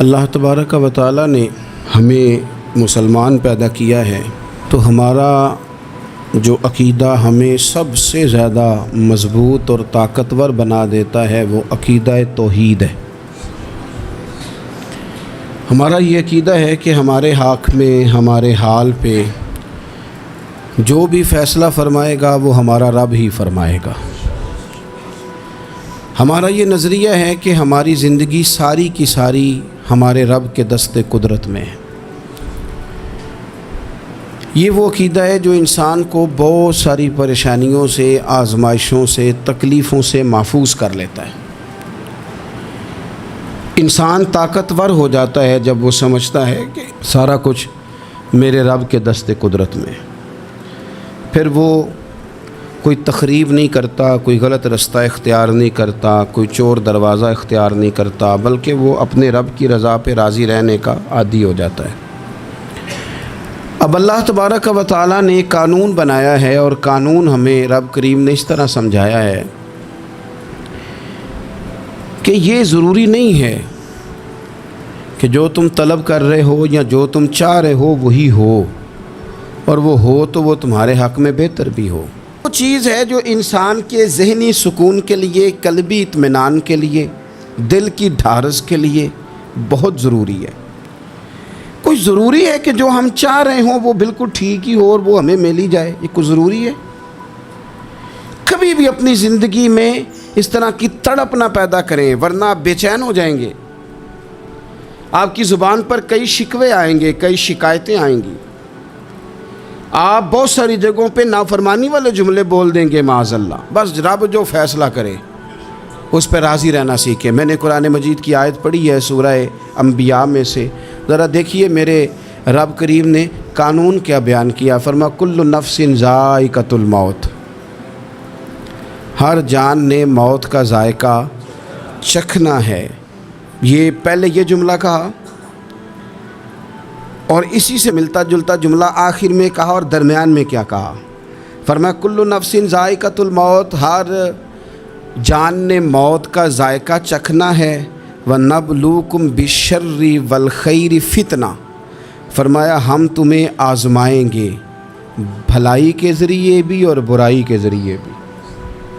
اللہ تبارک و تعالی نے ہمیں مسلمان پیدا کیا ہے تو ہمارا جو عقیدہ ہمیں سب سے زیادہ مضبوط اور طاقتور بنا دیتا ہے وہ عقیدہ توحید ہے۔ ہمارا یہ عقیدہ ہے کہ ہمارے حق میں، ہمارے حال پہ جو بھی فیصلہ فرمائے گا وہ ہمارا رب ہی فرمائے گا۔ ہمارا یہ نظریہ ہے کہ ہماری زندگی ساری کی ساری ہمارے رب کے دست قدرت میں ہے۔ یہ وہ عقیدہ ہے جو انسان کو بہت ساری پریشانیوں سے، آزمائشوں سے، تکلیفوں سے محفوظ کر لیتا ہے۔ انسان طاقتور ہو جاتا ہے جب وہ سمجھتا ہے کہ سارا کچھ میرے رب کے دست قدرت میں ہے۔ پھر وہ کوئی تخریب نہیں کرتا، کوئی غلط رستہ اختیار نہیں کرتا، کوئی چور دروازہ اختیار نہیں کرتا، بلکہ وہ اپنے رب کی رضا پہ راضی رہنے کا عادی ہو جاتا ہے۔ اب اللہ تبارک و تعالیٰ نے ایک قانون بنایا ہے، اور قانون ہمیں رب کریم نے اس طرح سمجھایا ہے کہ یہ ضروری نہیں ہے کہ جو تم طلب کر رہے ہو یا جو تم چاہ رہے ہو وہی ہو، اور وہ ہو تو وہ تمہارے حق میں بہتر بھی ہو۔ وہ چیز ہے جو انسان کے ذہنی سکون کے لیے، قلبی اطمینان کے لیے، دل کی ڈھارس کے لیے بہت ضروری ہے۔ کوئی ضروری ہے کہ جو ہم چاہ رہے ہوں وہ بالکل ٹھیک ہی ہو اور وہ ہمیں مل ہی جائے؟ یہ کوئی ضروری ہے؟ کبھی بھی اپنی زندگی میں اس طرح کی تڑپ نہ پیدا کریں، ورنہ آپ بے چین ہو جائیں گے۔ آپ کی زبان پر کئی شکوے آئیں گے، کئی شکایتیں آئیں گی، آپ بہت ساری جگہوں پہ نافرمانی والے جملے بول دیں گے معاذ اللہ۔ بس رب جو فیصلہ کرے اس پہ راضی رہنا سیکھیں۔ میں نے قرآن مجید کی آیت پڑھی ہے سورہ انبیاء میں سے، ذرا دیکھیے میرے رب کریم نے قانون کیا بیان کیا۔ فرما کل نفس ذائقۃ الموت، ہر جان نے موت کا ذائقہ چکھنا ہے۔ یہ پہلے یہ جملہ کہا اور اسی سے ملتا جلتا جملہ آخر میں کہا، اور درمیان میں کیا کہا؟ فرمایا کل نفس ذائقۃ الموت، ہر جان نے موت کا ذائقہ چکھنا ہے۔ وَنَبْلُوكُمْ بِالشَّرِّ وَالْخَيْرِ فِتْنَةً، فرمایا ہم تمہیں آزمائیں گے، بھلائی کے ذریعے بھی اور برائی کے ذریعے بھی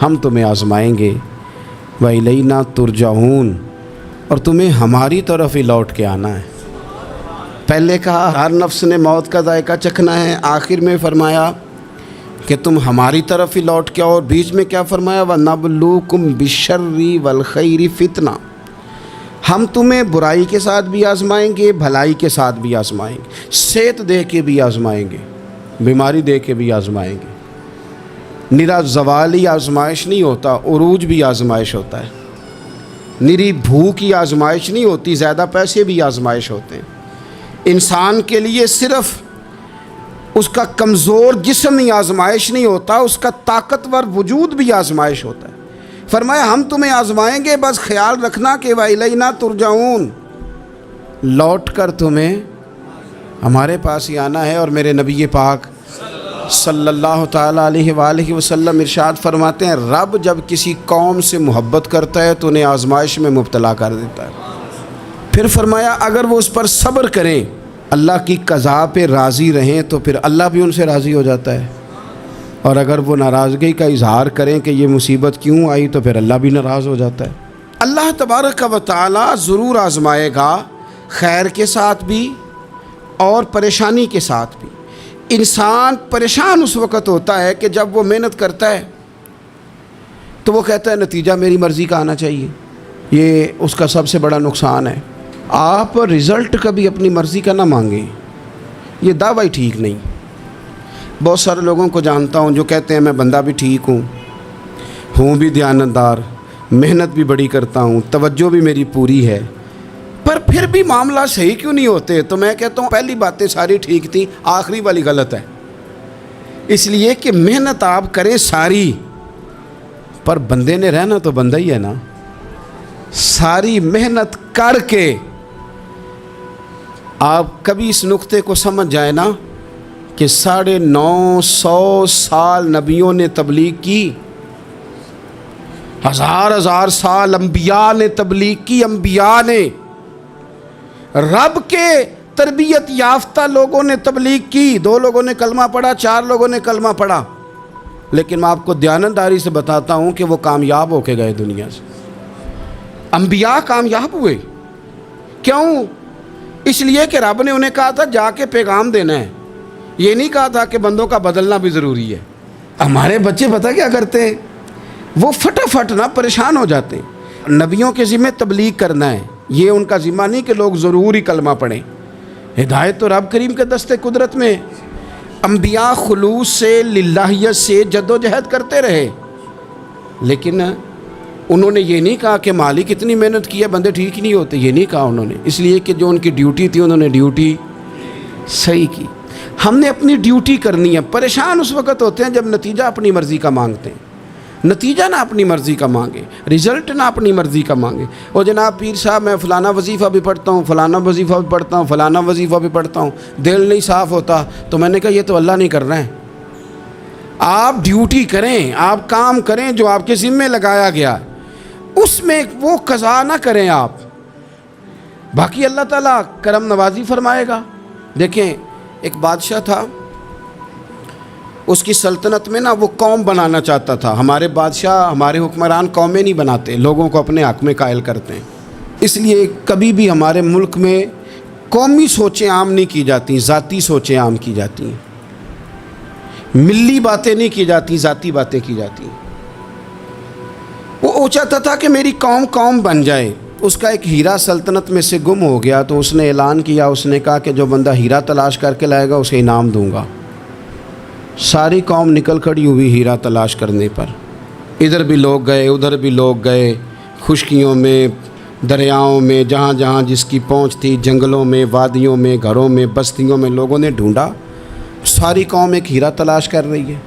ہم تمہیں آزمائیں گے۔ وَإِلَيْنَا تُرْجَعُونَ، اور تمہیں ہماری طرف ہی لوٹ کے آنا ہے۔ پہلے کہا ہر نفس نے موت کا ذائقہ چکھنا ہے، آخر میں فرمایا کہ تم ہماری طرف ہی لوٹ کے آؤ، اور بیچ میں کیا فرمایا؟ وَنَبْلُوكُمْ بِالشَّرِّ وَالْخَيْرِ فِتْنَةً، ہم تمہیں برائی کے ساتھ بھی آزمائیں گے، بھلائی کے ساتھ بھی آزمائیں گے، صحت دے کے بھی آزمائیں گے، بیماری دے کے بھی آزمائیں گے۔ نرا زوالی آزمائش نہیں ہوتا، عروج بھی آزمائش ہوتا ہے۔ نری بھوک کی آزمائش نہیں ہوتی، زیادہ پیسے بھی آزمائش ہوتے ہیں۔ انسان کے لیے صرف اس کا کمزور جسم ہی آزمائش نہیں ہوتا، اس کا طاقتور وجود بھی آزمائش ہوتا ہے۔ فرمایا ہم تمہیں آزمائیں گے، بس خیال رکھنا کہ وَإِلَيْنَا تُرْجَعُونَ، لوٹ کر تمہیں ہمارے پاس ہی آنا ہے۔ اور میرے نبی پاک صلی اللہ تعالیٰ علیہ وآلہ وسلم ارشاد فرماتے ہیں رب جب کسی قوم سے محبت کرتا ہے تو انہیں آزمائش میں مبتلا کر دیتا ہے۔ پھر فرمایا اگر وہ اس پر صبر کریں، اللہ کی قضا پہ راضی رہیں، تو پھر اللہ بھی ان سے راضی ہو جاتا ہے، اور اگر وہ ناراضگی کا اظہار کریں کہ یہ مصیبت کیوں آئی تو پھر اللہ بھی ناراض ہو جاتا ہے۔ اللہ تبارک و تعالیٰ ضرور آزمائے گا، خیر کے ساتھ بھی اور پریشانی کے ساتھ بھی۔ انسان پریشان اس وقت ہوتا ہے کہ جب وہ محنت کرتا ہے تو وہ کہتا ہے نتیجہ میری مرضی کا آنا چاہیے، یہ اس کا سب سے بڑا نقصان ہے۔ آپ رزلٹ کبھی اپنی مرضی کا نہ مانگیں، یہ دعویٰ ہی ٹھیک نہیں۔ بہت سارے لوگوں کو جانتا ہوں جو کہتے ہیں میں بندہ بھی ٹھیک ہوں بھی دیانتدار، محنت بھی بڑی کرتا ہوں، توجہ بھی میری پوری ہے، پر پھر بھی معاملہ صحیح کیوں نہیں ہوتے؟ تو میں کہتا ہوں پہلی باتیں ساری ٹھیک تھیں، آخری والی غلط ہے۔ اس لیے کہ محنت آپ کریں ساری، پر بندے نے رہنا تو بندہ ہی ہے نا۔ ساری محنت کر کے آپ کبھی اس نقطے کو سمجھ جائیں نا کہ 950 سال نبیوں نے تبلیغ کی، ہزار سال انبیاء نے تبلیغ کی، انبیاء نے رب کے تربیت یافتہ لوگوں نے تبلیغ کی، 2 لوگوں نے کلمہ پڑھا، 4 لوگوں نے کلمہ پڑھا، لیکن میں آپ کو دیانتداری سے بتاتا ہوں کہ وہ کامیاب ہو کے گئے دنیا سے۔ انبیاء کامیاب ہوئے، کیوں؟ اس لیے کہ رب نے انہیں کہا تھا جا کے پیغام دینا ہے، یہ نہیں کہا تھا کہ بندوں کا بدلنا بھی ضروری ہے۔ ہمارے بچے پتہ کیا کرتے ہیں؟ وہ فٹافٹ نہ پریشان ہو جاتے ہیں۔ نبیوں کے ذمہ تبلیغ کرنا ہے، یہ ان کا ذمہ نہیں کہ لوگ ضرور ہی کلمہ پڑھیں۔ ہدایت تو رب کریم کے دست قدرت میں۔ انبیاء خلوص سے، للہیت سے جد و جہد کرتے رہے، لیکن انہوں نے یہ نہیں کہا کہ مالک اتنی محنت کی ہے بندے ٹھیک نہیں ہوتے، یہ نہیں کہا انہوں نے، اس لیے کہ جو ان کی ڈیوٹی تھی انہوں نے ڈیوٹی صحیح کی۔ ہم نے اپنی ڈیوٹی کرنی ہے۔ پریشان اس وقت ہوتے ہیں جب نتیجہ اپنی مرضی کا مانگتے ہیں، نتیجہ نہ اپنی مرضی کا مانگے، رزلٹ نہ اپنی مرضی کا مانگے۔ اور جناب پیر صاحب میں فلانا وظیفہ بھی پڑھتا ہوں، فلانا وظیفہ بھی پڑھتا ہوں، فلانا وظیفہ بھی پڑھتا ہوں، دل نہیں صاف ہوتا، تو میں نے کہا یہ تو اللہ نہیں کر رہا ہے۔ آپ ڈیوٹی کریں، آپ کام کریں جو آپ کے ذمے لگایا گیا ہے، اس میں وہ قضا نہ کریں آپ، باقی اللہ تعالیٰ کرم نوازی فرمائے گا۔ دیکھیں ایک بادشاہ تھا، اس کی سلطنت میں نا وہ قوم بنانا چاہتا تھا۔ ہمارے بادشاہ، ہمارے حکمران قومیں نہیں بناتے، لوگوں کو اپنے حق میں قائل کرتے ہیں۔ اس لیے کبھی بھی ہمارے ملک میں قومی سوچیں عام نہیں کی جاتی، ذاتی سوچیں عام کی جاتی ہیں، ملی باتیں نہیں کی جاتی، ذاتی باتیں کی جاتی ہیں۔ وہ چاہتا تھا کہ میری قوم بن جائے۔ اس کا ایک ہیرا سلطنت میں سے گم ہو گیا، تو اس نے اعلان کیا، اس نے کہا کہ جو بندہ ہیرا تلاش کر کے لائے گا اسے انعام دوں گا۔ ساری قوم نکل کھڑی ہوئی ہیرا تلاش کرنے پر، ادھر بھی لوگ گئے، ادھر بھی لوگ گئے، خشکیوں میں، دریاؤں میں، جہاں جہاں جس کی پہنچ تھی، جنگلوں میں، وادیوں میں، گھروں میں، بستیوں میں لوگوں نے ڈھونڈا۔ ساری قوم ایک ہیرا تلاش کر رہی ہے۔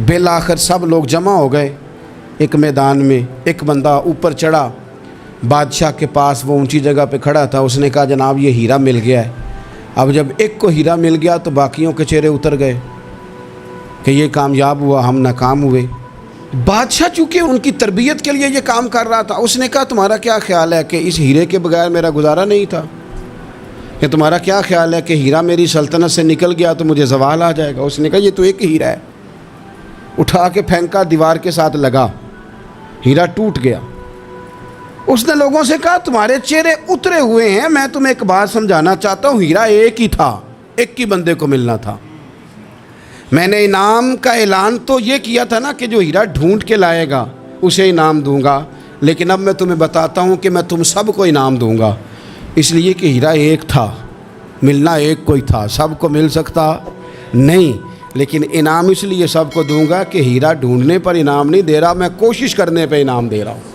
بالآخر سب لوگ جمع ہو گئے ایک میدان میں۔ ایک بندہ اوپر چڑھا بادشاہ کے پاس، وہ اونچی جگہ پہ کھڑا تھا، اس نے کہا جناب یہ ہیرا مل گیا ہے۔ اب جب ایک کو ہیرا مل گیا تو باقیوں کے چہرے اتر گئے کہ یہ کامیاب ہوا، ہم ناکام ہوئے۔ بادشاہ چونکہ ان کی تربیت کے لیے یہ کام کر رہا تھا، اس نے کہا تمہارا کیا خیال ہے کہ اس ہیرے کے بغیر میرا گزارا نہیں تھا؟ کہ تمہارا کیا خیال ہے کہ ہیرا میری سلطنت سے نکل گیا تو مجھے زوال آ جائے گا؟ اس نے کہا یہ تو ایک ہیرا ہے۔ اٹھا کے پھینکا، دیوار کے ساتھ لگا، ہیرا ٹوٹ گیا۔ اس نے لوگوں سے کہا تمہارے چہرے اترے ہوئے ہیں، میں تمہیں ایک بات سمجھانا چاہتا ہوں، ہیرا ایک ہی تھا، ایک ہی بندے کو ملنا تھا۔ میں نے انعام کا اعلان تو یہ کیا تھا نا کہ جو ہیرا ڈھونڈ کے لائے گا اسے انعام دوں گا، لیکن اب میں تمہیں بتاتا ہوں کہ میں تم سب کو انعام دوں گا، اس لیے کہ ہیرا ایک تھا، ملنا ایک کو ہی تھا، سب کو مل سکتا نہیں، لیکن انعام اس لیے سب کو دوں گا کہ ہیرا ڈھونڈنے پر انعام نہیں دے رہا، میں کوشش کرنے پہ انعام دے رہا ہوں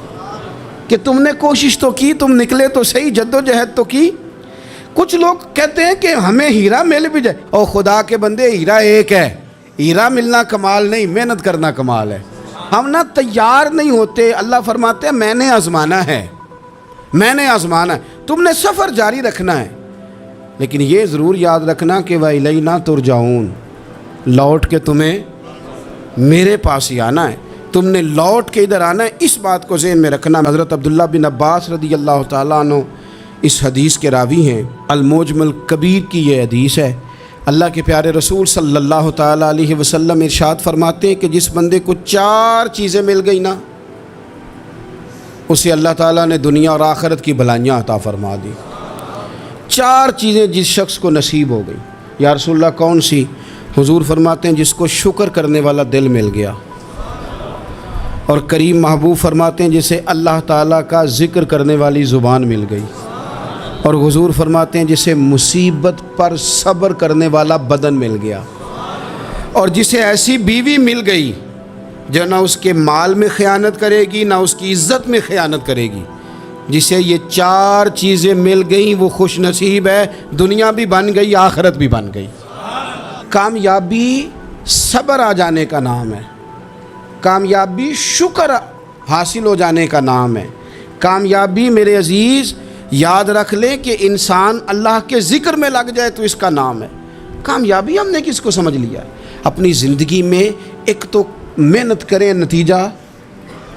کہ تم نے کوشش تو کی، تم نکلے تو صحیح، جد و جہد تو کی۔ کچھ لوگ کہتے ہیں کہ ہمیں ہیرا مل بھی جائے، اور خدا کے بندے ہیرا ایک ہے، ہیرا ملنا کمال نہیں، محنت کرنا کمال ہے۔ ہم نہ تیار نہیں ہوتے۔ اللہ فرماتے ہیں میں نے آزمانا ہے، میں نے آزمانا ہے، تم نے سفر جاری رکھنا ہے، لیکن یہ ضرور یاد رکھنا کہ وَإِلَيْنَا تُرْجَعُونَ، لوٹ کے تمہیں میرے پاس ہی آنا ہے، تم نے لوٹ کے ادھر آنا ہے، اس بات کو ذہن میں رکھنا۔ حضرت عبداللہ بن عباس رضی اللہ تعالیٰ عنہ اس حدیث کے راوی ہیں، المعجم الکبیر کی یہ حدیث ہے۔ اللہ کے پیارے رسول صلی اللہ تعالیٰ علیہ وسلم ارشاد فرماتے ہیں کہ جس بندے کو 4 چیزیں مل گئی نا، اسے اللہ تعالیٰ نے دنیا اور آخرت کی بھلائیاں عطا فرما دی۔ 4 چیزیں جس شخص کو نصیب ہو گئی۔ یا رسول اللہ کون سی؟ حضور فرماتے ہیں جس کو شکر کرنے والا دل مل گیا، اور کریم محبوب فرماتے ہیں جسے اللہ تعالیٰ کا ذکر کرنے والی زبان مل گئی، اور حضور فرماتے ہیں جسے مصیبت پر صبر کرنے والا بدن مل گیا، اور جسے ایسی بیوی مل گئی جو نہ اس کے مال میں خیانت کرے گی، نہ اس کی عزت میں خیانت کرے گی۔ جسے یہ 4 چیزیں مل گئیں وہ خوش نصیب ہے، دنیا بھی بن گئی، آخرت بھی بن گئی۔ کامیابی صبر آ جانے کا نام ہے، کامیابی شکر حاصل ہو جانے کا نام ہے۔ کامیابی میرے عزیز یاد رکھ لیں کہ انسان اللہ کے ذکر میں لگ جائے تو اس کا نام ہے کامیابی۔ ہم نے کس کو سمجھ لیا؟ اپنی زندگی میں ایک تو محنت کریں، نتیجہ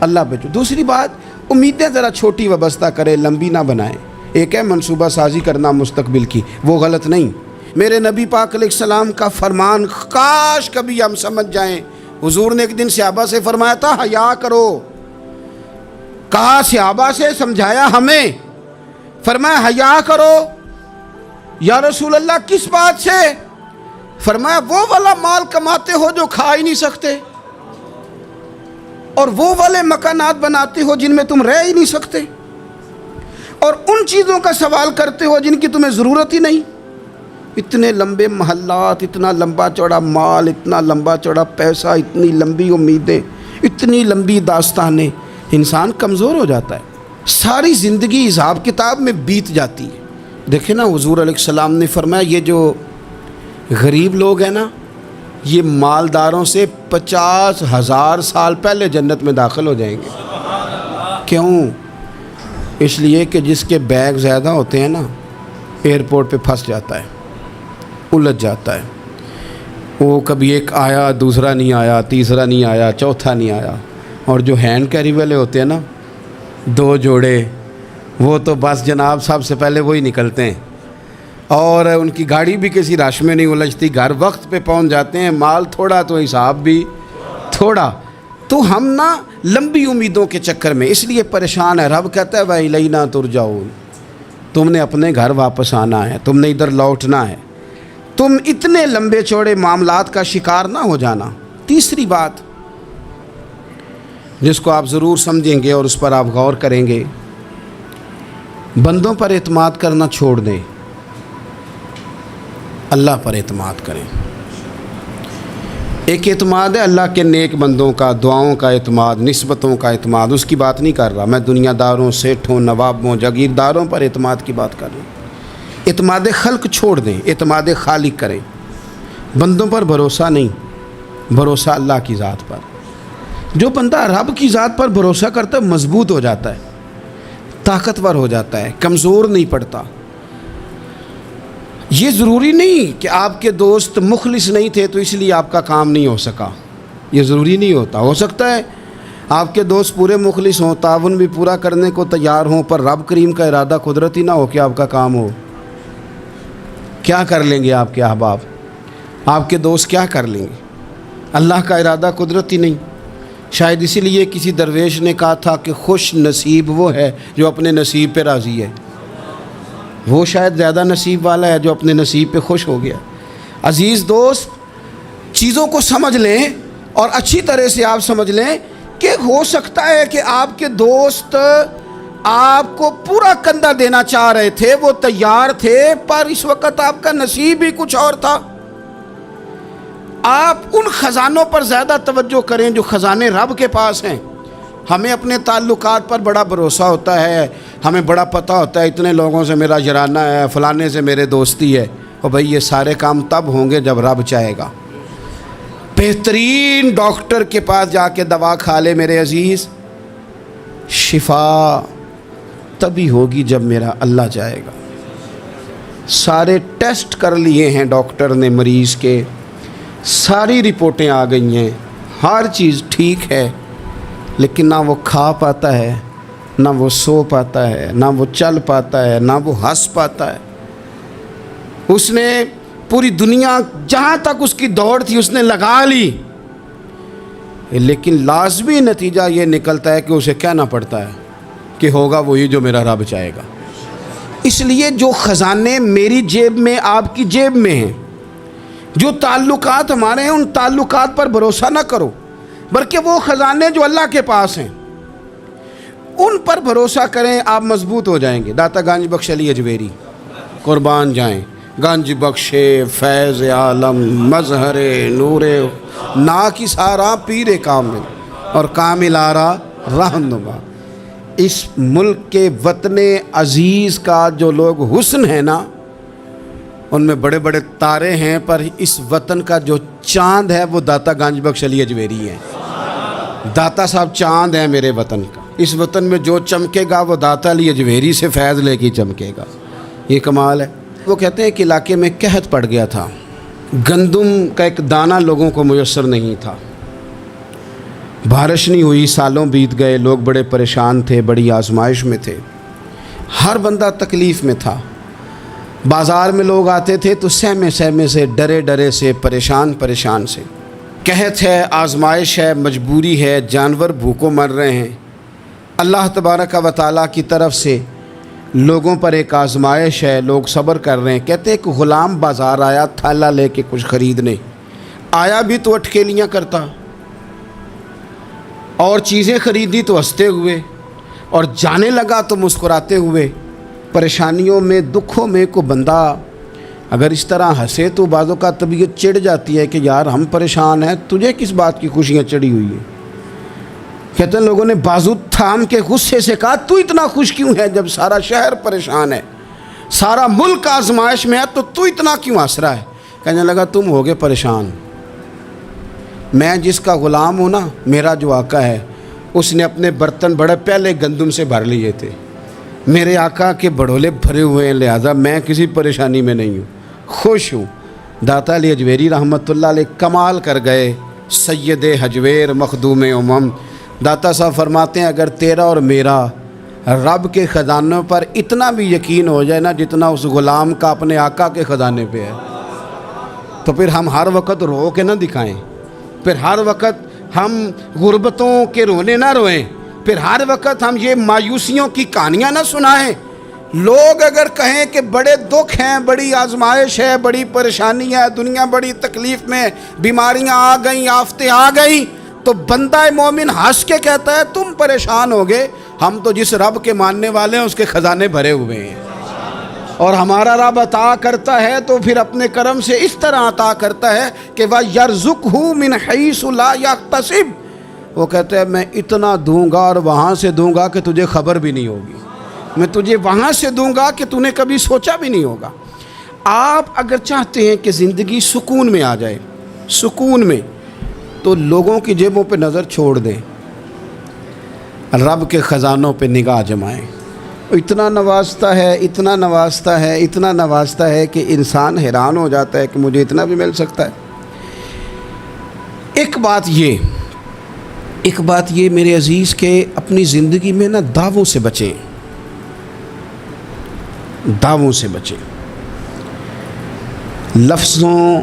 اللہ پہ۔ دوسری بات، امیدیں ذرا چھوٹی وابستہ کریں، لمبی نہ بنائیں۔ ایک ہے منصوبہ سازی کرنا مستقبل کی، وہ غلط نہیں۔ میرے نبی پاک علیہ السلام کا فرمان کاش کبھی ہم سمجھ جائیں۔ حضور نے ایک دن صحابہ سے فرمایا تھا حیا کرو، کہا صحابہ سے، سمجھایا ہمیں، فرمایا حیا کرو۔ یا رسول اللہ کس بات سے؟ فرمایا وہ والا مال کماتے ہو جو کھا ہی نہیں سکتے، اور وہ والے مکانات بناتے ہو جن میں تم رہ ہی نہیں سکتے، اور ان چیزوں کا سوال کرتے ہو جن کی تمہیں ضرورت ہی نہیں۔ اتنے لمبے محلات، اتنا لمبا چوڑا مال، اتنا لمبا چوڑا پیسہ، اتنی لمبی امیدیں، اتنی لمبی داستانیں، انسان کمزور ہو جاتا ہے، ساری زندگی حساب کتاب میں بیت جاتی ہے۔ دیکھیں نا، حضور علیہ السلام نے فرمایا یہ جو غریب لوگ ہیں نا، یہ مالداروں سے 50,000 سال پہلے جنت میں داخل ہو جائیں گے۔ کیوں؟ اس لیے کہ جس کے بیگ زیادہ ہوتے ہیں نا، ایئرپورٹ پہ پھنس جاتا ہے، الجھ جاتا ہے، وہ کبھی ایک آیا، دوسرا نہیں آیا، تیسرا نہیں آیا، چوتھا نہیں آیا۔ اور جو ہینڈ کیری والے ہوتے ہیں نا، 2 جوڑے، وہ تو بس جناب سب سے پہلے وہی نکلتے ہیں، اور ان کی گاڑی بھی کسی رش میں نہیں الجھتی، گھر وقت پہ پہنچ جاتے ہیں، مال تھوڑا تو حساب بھی تھوڑا۔ تو ہم نا لمبی امیدوں کے چکر میں اس لیے پریشان ہے۔ رب کہتا ہے وَإِلَيْنَا تُرْجَعُونَ، تم نے اپنے گھر واپس آنا ہے، تم نے ادھر لوٹنا ہے، تم اتنے لمبے چوڑے معاملات کا شکار نہ ہو جانا۔ تیسری بات جس کو آپ ضرور سمجھیں گے اور اس پر آپ غور کریں گے، بندوں پر اعتماد کرنا چھوڑ دیں، اللہ پر اعتماد کریں۔ ایک اعتماد ہے اللہ کے نیک بندوں کا، دعاؤں کا اعتماد، نسبتوں کا اعتماد، اس کی بات نہیں کر رہا میں، دنیا داروں، سیٹھوں، نوابوں، جاگیرداروں پر اعتماد کی بات کر رہا ہوں۔ اعتماد خلق چھوڑ دیں، اعتماد خالق کریں۔ بندوں پر بھروسہ نہیں، بھروسہ اللہ کی ذات پر۔ جو بندہ رب کی ذات پر بھروسہ کرتا ہے مضبوط ہو جاتا ہے، طاقتور ہو جاتا ہے، کمزور نہیں پڑتا۔ یہ ضروری نہیں کہ آپ کے دوست مخلص نہیں تھے تو اس لیے آپ کا کام نہیں ہو سکا، یہ ضروری نہیں ہوتا۔ ہو سکتا ہے آپ کے دوست پورے مخلص ہوں، تعاون بھی پورا کرنے کو تیار ہوں، پر رب کریم کا ارادہ قدرتی نہ ہو کہ آپ کا کام ہو۔ کیا کر لیں گے آپ کے احباب، آپ کے دوست کیا کر لیں گے؟ اللہ کا ارادہ قدرتی نہیں۔ شاید اسی لیے کسی درویش نے کہا تھا کہ خوش نصیب وہ ہے جو اپنے نصیب پہ راضی ہے۔ وہ شاید زیادہ نصیب والا ہے جو اپنے نصیب پہ خوش ہو گیا۔ عزیز دوست، چیزوں کو سمجھ لیں اور اچھی طرح سے آپ سمجھ لیں کہ ہو سکتا ہے کہ آپ کے دوست آپ کو پورا کندھا دینا چاہ رہے تھے، وہ تیار تھے، پر اس وقت آپ کا نصیب ہی کچھ اور تھا۔ آپ ان خزانوں پر زیادہ توجہ کریں جو خزانے رب کے پاس ہیں۔ ہمیں اپنے تعلقات پر بڑا بھروسہ ہوتا ہے، ہمیں بڑا پتہ ہوتا ہے اتنے لوگوں سے میرا جرانہ ہے، فلانے سے میرے دوستی ہے، اور بھئی یہ سارے کام تب ہوں گے جب رب چاہے گا۔ بہترین ڈاکٹر کے پاس جا کے دوا کھا لے میرے عزیز، شفا تبھی ہوگی جب میرا اللہ چاہے گا۔ سارے ٹیسٹ کر لیے ہیں ڈاکٹر نے مریض کے، ساری رپورٹیں آ گئی ہیں، ہر چیز ٹھیک ہے، لیکن نہ وہ کھا پاتا ہے، نہ وہ سو پاتا ہے، نہ وہ چل پاتا ہے، نہ وہ ہنس پاتا ہے۔ اس نے پوری دنیا جہاں تک اس کی دوڑ تھی اس نے لگا لی، لیکن لازمی نتیجہ یہ نکلتا ہے کہ اسے کہنا پڑتا ہے کہ ہوگا وہی جو میرا رب چاہے گا۔ اس لیے جو خزانے میری جیب میں، آپ کی جیب میں ہیں، جو تعلقات ہمارے ہیں، ان تعلقات پر بھروسہ نہ کرو، بلکہ وہ خزانے جو اللہ کے پاس ہیں ان پر بھروسہ کریں، آپ مضبوط ہو جائیں گے۔ داتا گنج بخش علی اجویری قربان جائیں، گنج بخش فیض عالم مظہر نور نا کی سارا پیر کامل اور کامل آرا رہنما۔ اس ملک کے وطن عزیز کا جو لوگ حسن ہے نا، ان میں بڑے بڑے تارے ہیں، پر اس وطن کا جو چاند ہے وہ داتا گنج بخش علی اجویری ہے۔ داتا صاحب چاند ہیں میرے وطن کا۔ اس وطن میں جو چمکے گا وہ داتا علی اجویری سے فیض لے کے چمکے گا۔ یہ کمال ہے۔ وہ کہتے ہیں کہ علاقے میں قحط پڑ گیا تھا، گندم کا ایک دانہ لوگوں کو میسر نہیں تھا، بارش نہیں ہوئی، سالوں بیت گئے، لوگ بڑے پریشان تھے، بڑی آزمائش میں تھے۔ ہر بندہ تکلیف میں تھا. بازار میں لوگ آتے تھے تو سہمے سہمے سے، ڈرے ڈرے سے، پریشان سے. قحط ہے، آزمائش ہے، مجبوری ہے، جانور بھوکوں مر رہے ہیں. اللہ تبارک و تعالیٰ کی طرف سے لوگوں پر ایک آزمائش ہے، لوگ صبر کر رہے ہیں. کہتے ایک غلام بازار آیا تھالا لے کے کچھ خریدنے. آیا بھی تو اٹکیلیاں کرتا، اور چیزیں خریدی تو ہنستے ہوئے، اور جانے لگا تو مسکراتے ہوئے. پریشانیوں میں، دکھوں میں کو بندہ اگر اس طرح ہنسے تو بعضوں کا طبیعت چڑ جاتی ہے کہ یار ہم پریشان ہیں، تجھے کس بات کی خوشیاں چڑھی ہوئی ہیں. کہتے ہیں لوگوں نے بازو تھام کے غصے سے کہا تو اتنا خوش کیوں ہے جب سارا شہر پریشان ہے، سارا ملک آزمائش میں ہے، تو اتنا کیوں ہنس رہا ہے. کہنے لگا تم ہوگے پریشان. میں جس کا غلام ہوں نا، میرا جو آقا ہے، اس نے اپنے برتن بڑے پہلے گندم سے بھر لیے تھے. میرے آقا کے بڑولے بھرے ہوئے ہیں، لہذا میں کسی پریشانی میں نہیں ہوں، خوش ہوں. داتا علی حجویری رحمۃ اللہ علیہ کمال کر گئے، سید حجویر مخدوم امم. داتا صاحب فرماتے ہیں اگر تیرا اور میرا رب کے خزانوں پر اتنا بھی یقین ہو جائے نا جتنا اس غلام کا اپنے آقا کے خزانے پہ ہے، تو پھر ہم ہر وقت رو کے نہ دکھائیں، پھر ہر وقت ہم غربتوں کے رونے نہ روئیں، پھر ہر وقت ہم یہ مایوسیوں کی کہانیاں نہ سنائیں. لوگ اگر کہیں کہ بڑے دکھ ہیں، بڑی آزمائش ہے، بڑی پریشانی ہے، دنیا بڑی تکلیف میں، بیماریاں آ گئیں، آفتیں آ گئیں، تو بندہ مومن ہنس کے کہتا ہے تم پریشان ہوگے، ہم تو جس رب کے ماننے والے ہیں اس کے خزانے بھرے ہوئے ہیں. اور ہمارا رب عطا کرتا ہے تو پھر اپنے کرم سے اس طرح عطا کرتا ہے کہ وَيَرْزُقْهُ مِنْ حَيْثُ لَا يَحْتَسِبُ. وہ کہتے ہیں میں اتنا دوں گا اور وہاں سے دوں گا کہ تجھے خبر بھی نہیں ہوگی، میں تجھے وہاں سے دوں گا کہ تو نے کبھی سوچا بھی نہیں ہوگا. آپ اگر چاہتے ہیں کہ زندگی سکون میں آ جائے، سکون میں، تو لوگوں کی جیبوں پہ نظر چھوڑ دیں، رب کے خزانوں پہ نگاہ جمائیں. اتنا نوازتا ہے، اتنا نوازتا ہے، اتنا نوازتا ہے کہ انسان حیران ہو جاتا ہے کہ مجھے اتنا بھی مل سکتا ہے. ایک بات یہ میرے عزیز کہ اپنی زندگی میں نا دعووں سے بچیں، دعووں سے بچیں. لفظوں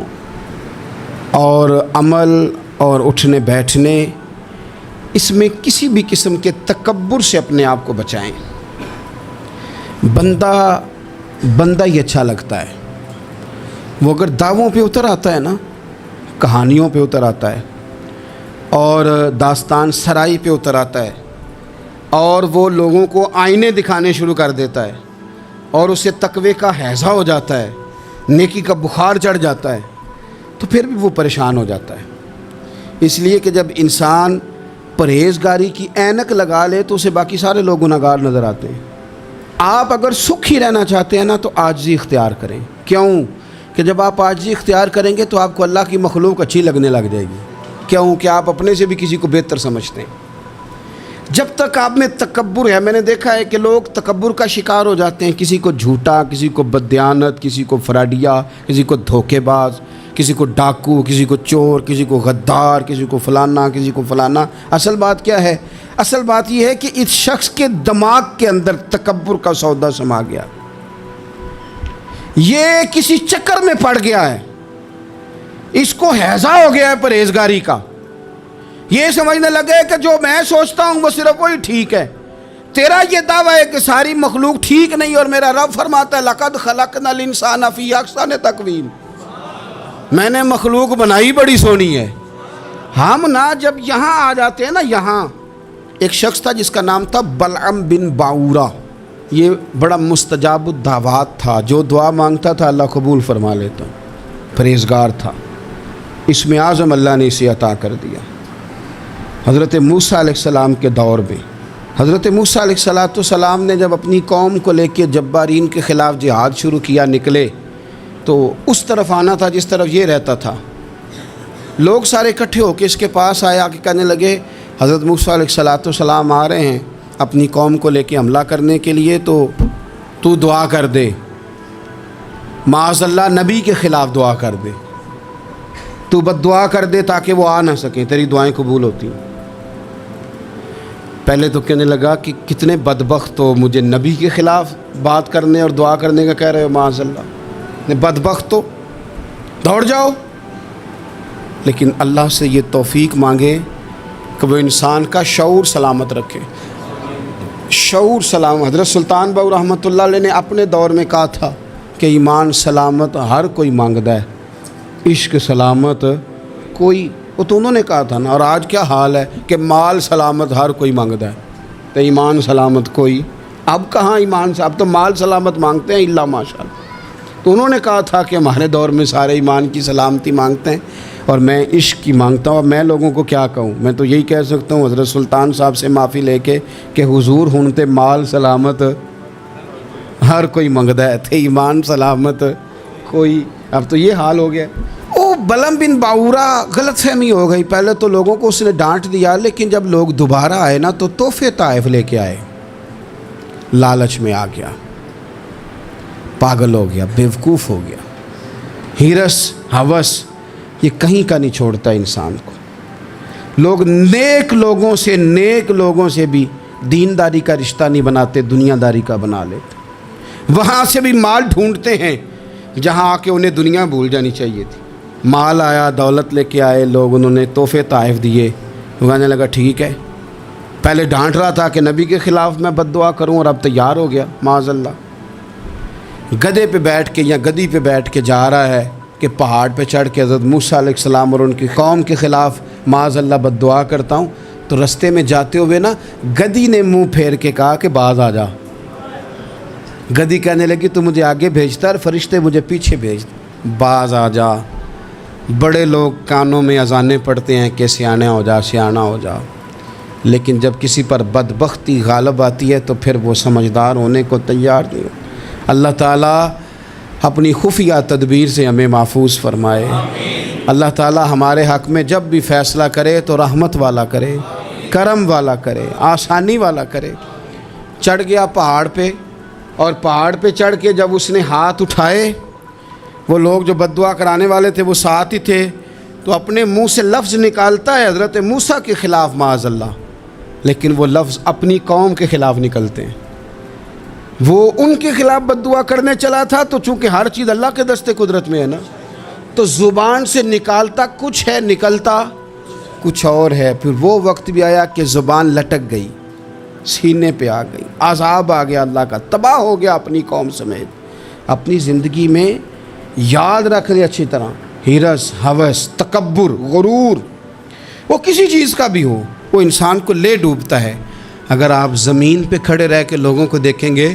اور عمل اور اٹھنے بیٹھنے، اس میں کسی بھی قسم کے تکبر سے اپنے آپ کو بچائیں. بندہ ہی اچھا لگتا ہے. وہ اگر دعووں پہ اتر آتا ہے نا، کہانیوں پہ اتر آتا ہے، اور داستان سرائی پہ اتر آتا ہے، اور وہ لوگوں کو آئینے دکھانے شروع کر دیتا ہے، اور اسے تقوی کا ہیضہ ہو جاتا ہے، نیکی کا بخار چڑھ جاتا ہے، تو پھر بھی وہ پریشان ہو جاتا ہے. اس لیے کہ جب انسان پرہیزگاری کی اینک لگا لے تو اسے باقی سارے لوگ گناہگار نظر آتے ہیں. آپ اگر سکھی رہنا چاہتے ہیں نا تو عاجزی اختیار کریں. کیوں کہ جب آپ عاجزی اختیار کریں گے تو آپ کو اللہ کی مخلوق اچھی لگنے لگ جائے گی. کیوں کہ آپ اپنے سے بھی کسی کو بہتر سمجھتے ہیں. جب تک آپ میں تکبر ہے، میں نے دیکھا ہے کہ لوگ تکبر کا شکار ہو جاتے ہیں، کسی کو جھوٹا، کسی کو بددیانت، کسی کو فراڈیا، کسی کو دھوکے باز، کسی کو ڈاکو، کسی کو چور، کسی کو غدار، کسی کو فلانا، کسی کو فلانا. اصل بات کیا ہے؟ اصل بات یہ ہے کہ اس شخص کے دماغ کے اندر تکبر کا سودا سما گیا، یہ کسی چکر میں پڑ گیا ہے، اس کو ہیضہ ہو گیا ہے پرہیزگاری کا. یہ سمجھنے لگے کہ جو میں سوچتا ہوں وہ صرف وہی ٹھیک ہے. تیرا یہ دعویٰ ہے کہ ساری مخلوق ٹھیک نہیں، اور میرا رب فرماتا ہے لَقَدْ خَلَقْنَا الْإِنسَانَ فِي أَحْسَنِ تَقْوِيمٍ. میں نے مخلوق بنائی بڑی سونی ہے. ہم نا جب یہاں آ جاتے ہیں نا، یہاں ایک شخص تھا جس کا نام تھا بلعم بن باورہ. یہ بڑا مستجاب الدعوات تھا، جو دعا مانگتا تھا اللہ قبول فرما لیتا. پرہیزگار تھا، اسم اعظم اللہ نے اسے عطا کر دیا. حضرت موسیٰ علیہ السلام کے دور میں حضرت موسیٰ علیہ السلام نے جب اپنی قوم کو لے کے جبارین کے خلاف جہاد شروع کیا، نکلے تو اس طرف آنا تھا جس طرف یہ رہتا تھا. لوگ سارے اکٹھے ہو کے اس کے پاس آئے، آ کے کہنے لگے حضرت موسیٰ علیہ السلام آ رہے ہیں اپنی قوم کو لے کے حملہ کرنے کے لیے، تو دعا کر دے، معاذ اللہ نبی کے خلاف دعا کر دے، تو بد دعا کر دے تاکہ وہ آ نہ سکیں، تیری دعائیں قبول ہوتی ہیں. پہلے تو کہنے لگا کہ کتنے بدبخت ہو، مجھے نبی کے خلاف بات کرنے اور دعا کرنے کا کہہ رہے ہو، معاذ اللہ، بدبخت ہو، دوڑ جاؤ۔ لیکن اللہ سے یہ توفیق مانگے کہ وہ انسان کا شعور سلامت رکھے، شعور سلامت۔ حضرت سلطان باؤ رحمۃ اللہ علیہ نے اپنے دور میں کہا تھا کہ ایمان سلامت ہر کوئی مانگدا ہے، عشق سلامت کوئی، وہ تو انہوں نے کہا تھا نا۔ اور آج کیا حال ہے کہ مال سلامت ہر کوئی مانگدا ہے، تو ایمان سلامت کوئی، اب کہاں ایمان سے، اب تو مال سلامت مانگتے ہیں الا ماشاء اللہ۔ تو انہوں نے کہا تھا کہ ہمارے دور میں سارے ایمان کی سلامتی مانگتے ہیں اور میں عشق کی مانگتا ہوں۔ اور میں لوگوں کو کیا کہوں، میں تو یہی کہہ سکتا ہوں حضرت سلطان صاحب سے معافی لے کے کہ حضور ہن تے مال سلامت ہر کوئی منگدا ہے تے ایمان سلامت کوئی۔ اب تو یہ حال ہو گیا۔ او بلم بن باورا غلط فہمی ہو گئی، پہلے تو لوگوں کو اس نے ڈانٹ دیا، لیکن جب لوگ دوبارہ آئے نا تو تحفے طائف لے کے آئے، لالچ میں آ گیا، پاگل ہو گیا، بیوقوف ہو گیا۔ ہیرس ہوس یہ کہیں کا نہیں چھوڑتا انسان کو۔ لوگ نیک لوگوں سے بھی دینداری کا رشتہ نہیں بناتے، دنیا داری کا بنا لیتے۔ وہاں سے بھی مال ڈھونڈتے ہیں جہاں آ کے انہیں دنیا بھول جانی چاہیے تھی۔ مال آیا، دولت لے کے آئے لوگ، انہوں نے تحفے طائف دیے، وہ کہنے لگا ٹھیک ہے، پہلے ڈانٹ رہا تھا کہ نبی کے خلاف میں بد دعا کروں اور اب تیار ہو گیا، معاذ اللہ۔ گدھے پہ بیٹھ کے یا گدی پہ بیٹھ کے جا رہا ہے کہ پہاڑ پہ چڑھ کے حضرت موسیٰ علیہ السلام اور ان کی قوم کے خلاف معاذ اللہ بد دعا کرتا ہوں، تو رستے میں جاتے ہوئے نا گدی نے منہ پھیر کے کہا کہ باز آ جا۔ گدی کہنے لگی تو مجھے آگے بھیجتا اور فرشتے مجھے پیچھے بھیجتے، باز آ جا۔ بڑے لوگ کانوں میں اذانیں پڑھتے ہیں کہ سیانا ہو جا، سیانا ہو جا، لیکن جب کسی پر بدبختی غالب آتی ہے تو پھر وہ سمجھدار ہونے کو تیار نہیں ہو۔ اللہ تعالیٰ اپنی خفیہ تدبیر سے ہمیں محفوظ فرمائے۔ اللہ تعالیٰ ہمارے حق میں جب بھی فیصلہ کرے تو رحمت والا کرے، کرم والا کرے، آسانی والا کرے۔ چڑھ گیا پہاڑ پہ، اور پہاڑ پہ چڑھ کے جب اس نے ہاتھ اٹھائے، وہ لوگ جو بد دعا کرانے والے تھے وہ ساتھ ہی تھے، تو اپنے منہ سے لفظ نکالتا ہے حضرت موسیٰ کے خلاف معاذ اللہ، لیکن وہ لفظ اپنی قوم کے خلاف نکلتے ہیں۔ وہ ان کے خلاف بد دعا کرنے چلا تھا، تو چونکہ ہر چیز اللہ کے دستے قدرت میں ہے نا، تو زبان سے نکالتا کچھ ہے، نکلتا کچھ اور ہے۔ پھر وہ وقت بھی آیا کہ زبان لٹک گئی، سینے پہ آ گئی، عذاب آ گیا اللہ کا، تباہ ہو گیا اپنی قوم سمیت۔ اپنی زندگی میں یاد رکھ لیں اچھی طرح، ہرس، ہوس، تکبر، غرور، وہ کسی چیز کا بھی ہو، وہ انسان کو لے ڈوبتا ہے۔ اگر آپ زمین پہ کھڑے رہ کے لوگوں کو دیکھیں گے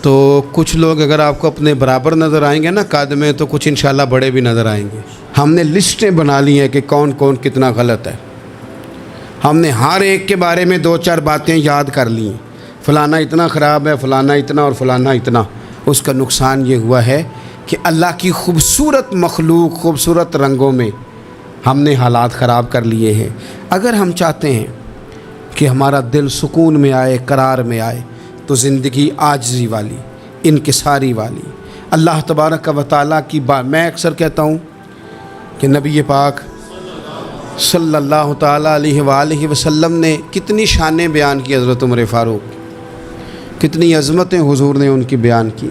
تو کچھ لوگ اگر آپ کو اپنے برابر نظر آئیں گے نا قد میں، تو کچھ انشاءاللہ بڑے بھی نظر آئیں گے۔ ہم نے لسٹیں بنا لی ہیں کہ کون کون کتنا غلط ہے، ہم نے ہر ایک کے بارے میں 2-4 باتیں یاد کر لی ہیں، فلانا اتنا خراب ہے، فلانا اتنا اور فلانا اتنا۔ اس کا نقصان یہ ہوا ہے کہ اللہ کی خوبصورت مخلوق، خوبصورت رنگوں میں ہم نے حالات خراب کر لیے ہیں۔ اگر ہم چاہتے ہیں کہ ہمارا دل سکون میں آئے، قرار میں آئے، تو زندگی عاجزی والی، انکساری والی، اللہ تبارک و تعالیٰ کی بات۔ میں اکثر کہتا ہوں کہ نبی پاک صلی اللہ تعالیٰ علیہ وآلہ وسلم نے کتنی شانیں بیان کی، حضرت عمر فاروق، کتنی عظمتیں حضور نے ان کی بیان کی۔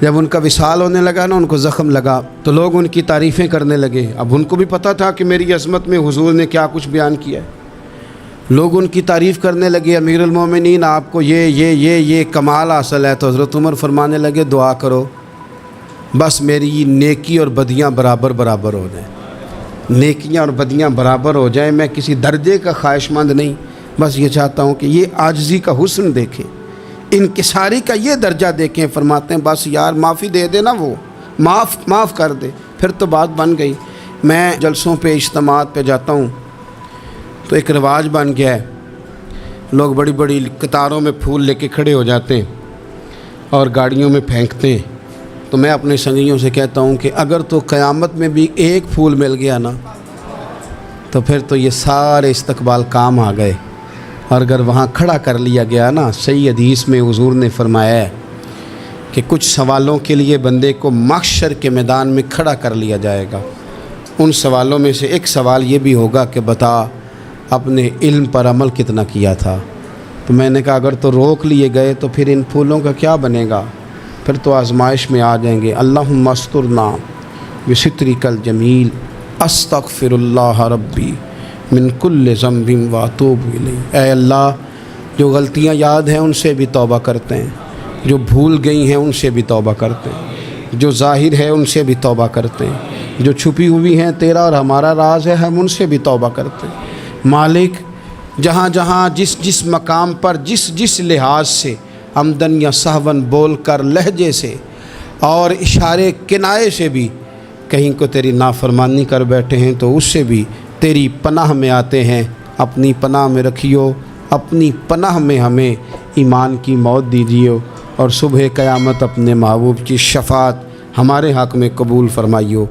جب ان کا وصال ہونے لگا نا، ان کو زخم لگا، تو لوگ ان کی تعریفیں کرنے لگے۔ اب ان کو بھی پتہ تھا کہ میری عظمت میں حضور نے کیا کچھ بیان کیا ہے۔ لوگ ان کی تعریف کرنے لگے، امیر المومنین آپ کو یہ کمال حاصل ہے۔ تو حضرت عمر فرمانے لگے دعا کرو بس میری نیکی اور بدیاں برابر برابر ہو جائیں، نیکیاں اور بدیاں برابر ہو جائیں، میں کسی درجے کا خواہش مند نہیں، بس یہ چاہتا ہوں کہ یہ عاجزی کا حسن دیکھیں، انکساری کا یہ درجہ دیکھیں۔ فرماتے ہیں بس یار معافی دے دے نا، وہ معاف کر دے، پھر تو بات بن گئی۔ میں جلسوں پہ، اجتماعات پہ جاتا ہوں تو ایک رواج بن گیا ہے، لوگ بڑی بڑی قطاروں میں پھول لے کے کھڑے ہو جاتے ہیں اور گاڑیوں میں پھینکتے ہیں۔ تو میں اپنے سنگیوں سے کہتا ہوں کہ اگر تو قیامت میں بھی ایک پھول مل گیا نا، تو پھر تو یہ سارے استقبال کام آ گئے۔ اور اگر وہاں کھڑا کر لیا گیا نا، صحیح حدیث میں حضور نے فرمایا ہے کہ کچھ سوالوں کے لیے بندے کو محشر کے میدان میں کھڑا کر لیا جائے گا۔ ان سوالوں میں سے ایک سوال یہ بھی ہوگا کہ بتا اپنے علم پر عمل کتنا کیا تھا۔ تو میں نے کہا اگر تو روک لیے گئے تو پھر ان پھولوں کا کیا بنے گا، پھر تو آزمائش میں آ جائیں گے۔ اللہم استرنا بسترک الجمیل استغفر اللہ ربی من کل ذنب واتوب الیہ۔ اے اللہ، جو غلطیاں یاد ہیں ان سے بھی توبہ کرتے ہیں، جو بھول گئی ہیں ان سے بھی توبہ کرتے ہیں، جو ظاہر ہے ان سے بھی توبہ کرتے ہیں، جو چھپی ہوئی ہیں تیرا اور ہمارا راز ہے ہم ان سے بھی توبہ کرتے ہیں۔ مالک، جہاں جہاں جس جس مقام پر جس جس لحاظ سے عمدن یا سہون بول کر لہجے سے اور اشارے کنائے سے بھی کہیں کو تیری نافرمانی کر بیٹھے ہیں تو اس سے بھی تیری پناہ میں آتے ہیں۔ اپنی پناہ میں رکھیو، اپنی پناہ میں ہمیں ایمان کی موت دیجیے اور صبح قیامت اپنے محبوب کی شفاعت ہمارے حق میں قبول فرمائیو۔